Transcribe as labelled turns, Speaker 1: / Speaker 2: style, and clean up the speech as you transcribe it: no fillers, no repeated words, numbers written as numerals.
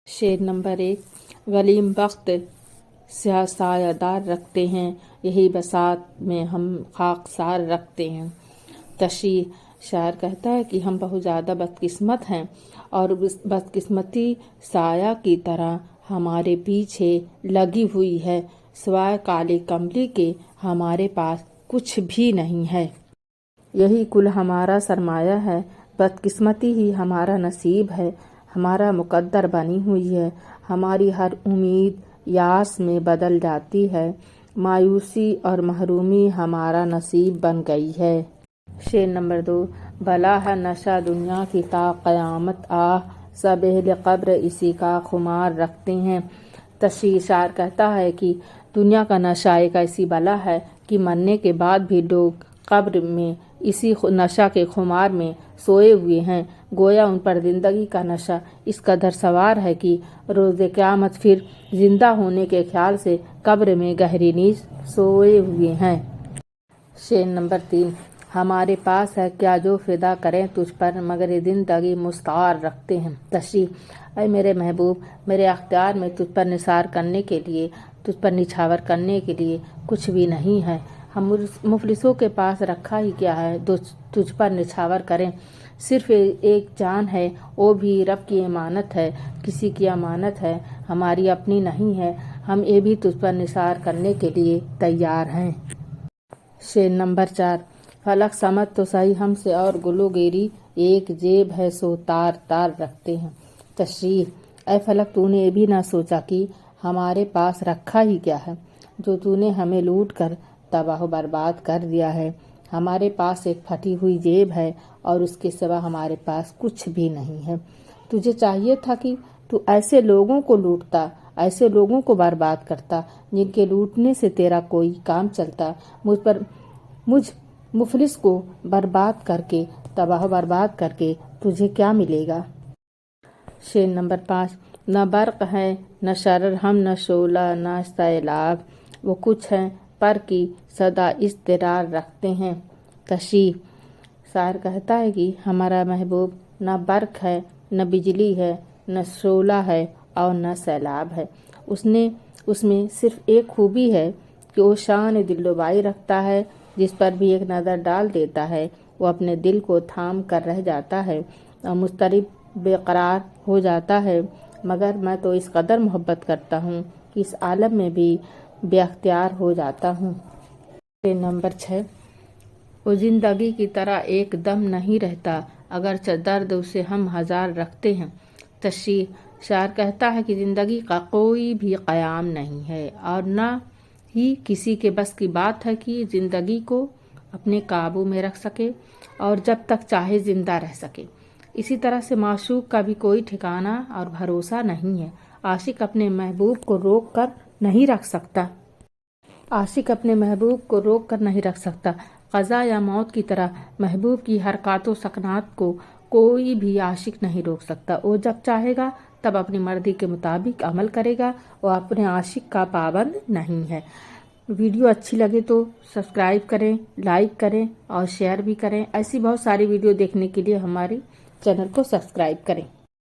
Speaker 1: शेर नंबर 1। गलीम वक्त स्याह सायादार रखते हैं, यही बसात में हम खाकसार रखते हैं। तशरीह, शायर कहता है कि हम बहुत ज़्यादा बदकिस्मत हैं और बदकिस्मती साया की तरह हमारे पीछे लगी हुई है, सिवाय काले कमली के हमारे पास कुछ भी नहीं है। यही कुल हमारा सरमाया है, बदकिस्मती ही हमारा नसीब है, हमारा मुकद्दर बनी हुई है। हमारी हर उम्मीद यास में बदल जाती है, मायूसी और महरूमी हमारा नसीब बन गई है। शेर नंबर 2। भला है नशा दुनिया की ता क़यामत आह, सब अहले क़ब्र इसी का खुमार रखते हैं। तशरीह, शायर कहता है कि दुनिया का नशा एक ऐसी बला है कि मरने के बाद भी लोग कब्र में इसी नशा के खुमार में सोए हुए हैं। गोया उन पर जिंदगी का नशा इस कदर सवार है कि रोज़े क़यामत फिर जिंदा होने के ख्याल से कब्र में गहरी नींद सोए हुए हैं। शेर नंबर 3। हमारे पास है क्या जो फिदा करें तुझ पर, मगर ये जिंदगी मुस्तार रखते हैं। तशरीह, ऐ मेरे महबूब, मेरे अख्तियार में तुझ पर निसार करने के लिए, तुझ पर निछावर करने के लिए कुछ भी नहीं है। हम मुफलिसों के पास रखा ही क्या है तुझ पर निछावर करें। सिर्फ एक जान है, वो भी रब की अमानत है, किसी की अमानत है, हमारी अपनी नहीं है। हम ये भी तुझ पर निसार करने के लिए तैयार हैं। शेर नंबर 4। फलक समझ तो सही हमसे और गुलोगेरी, एक जेब है सो तार तार रखते हैं। तशरीह, ऐ फलक, तूने ये भी ना सोचा कि हमारे पास रखा ही क्या है, जो तूने हमें लूट कर तबाह बर्बाद कर दिया है। हमारे पास एक फटी हुई जेब है और उसके सिवा हमारे पास कुछ भी नहीं है। तुझे चाहिए था कि तू ऐसे लोगों को लूटता, ऐसे लोगों को बर्बाद करता जिनके लूटने से तेरा कोई काम चलता। मुझ मुफलिस को बर्बाद करके, तबाह बर्बाद करके तुझे क्या मिलेगा। शेर नंबर 5। न बर्क है न शरर हम, न शोला न सैलाब, वो कुछ है पर की सदा इस्तरार रखते हैं। तशरीह, शायर कहता है कि हमारा महबूब न बर्क है, न बिजली है, न शोला है और न सैलाब है। उसमें सिर्फ एक खूबी है कि वो शान दिल्लुबाई रखता है, जिस पर भी एक नज़र डाल देता है वो अपने दिल को थाम कर रह जाता है और मुस्तरिब बेकरार हो जाता है। मगर मैं तो इस कदर मोहब्बत करता हूँ कि इस आलम में भी बेअख्तियार हो जाता हूँ। नंबर 6। वो जिंदगी की तरह एक दम नहीं रहता, अगर दर्द उसे हम हजार रखते हैं। तशरीह, शायर कहता है कि जिंदगी का कोई भी क़याम नहीं है और न ही किसी के बस की बात है कि जिंदगी को अपने काबू में रख सके और जब तक चाहे जिंदा रह सके। इसी तरह से माशूक का भी कोई ठिकाना और भरोसा नहीं है। आशिक अपने महबूब को रोक कर नहीं रख सकता, आशिक अपने महबूब को रोक कर नहीं रख सकता। क़ज़ा या मौत की तरह महबूब की हरकतों सकनात को कोई भी आशिक नहीं रोक सकता। वो जब चाहेगा तब अपनी मर्जी के मुताबिक अमल करेगा, वो अपने आशिक का पाबंद नहीं है। वीडियो अच्छी लगे तो सब्सक्राइब करें, लाइक करें और शेयर भी करें। ऐसी बहुत सारी वीडियो देखने के लिए हमारे चैनल को सब्सक्राइब करें।